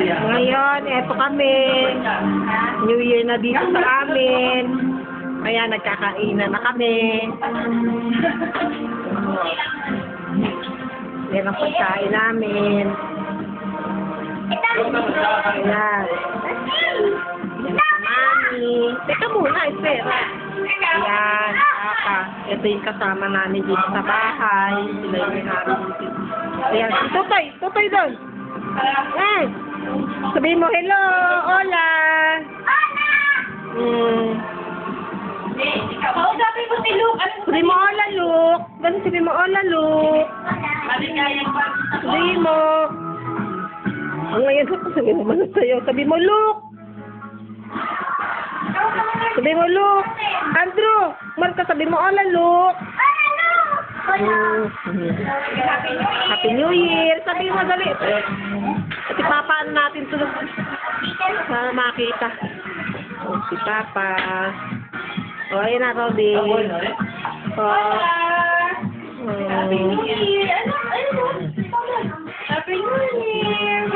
Ngayon, eto kami. New Year na dito sa amin. Kaya nagkakainan na kami. Yan ang pagkain namin. Ayan. Mami. Teka muna, espera. Ayan, Papa. Ito yung kasama namin dito sa bahay. Sila yung namin dito. Ayan, si Tutoy. Tutoy doon. Ayan. Sabihin mo, hello, hola. Kausapin mo si Luke. Sabihin mo, hola, Luke. Ganun, sabihin mo, hola, Luke. Sabihin mo. Ang ngayon, sabihin mo na sa'yo. Sabihin mo, Luke. Sabihin mo, Luke. Andrew, Marta, sabihin mo, hola, Luke. Happy New Year. Sabihin mo, dali. At ipapaan natin ito para makita. O, si Papa. O, ayun na, Robby. O. Happy New Year. Happy New Year.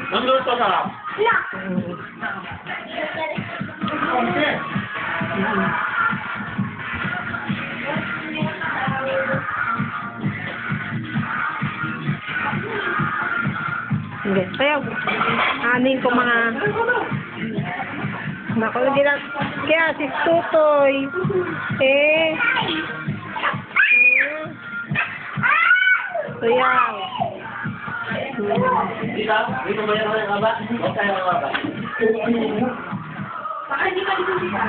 Nandito na. Hindi. Kaya, anin ko mga... Naku, hindi na... Kaya, si Tutoy. Kaya... Dito ba yung haba? Huwag tayo ang haba. Baka hindi ka dito siya.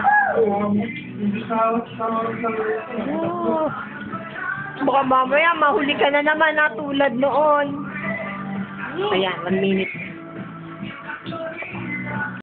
Baka mamaya, mahuli ka na naman na tulad noon. Ayan, 1 minute.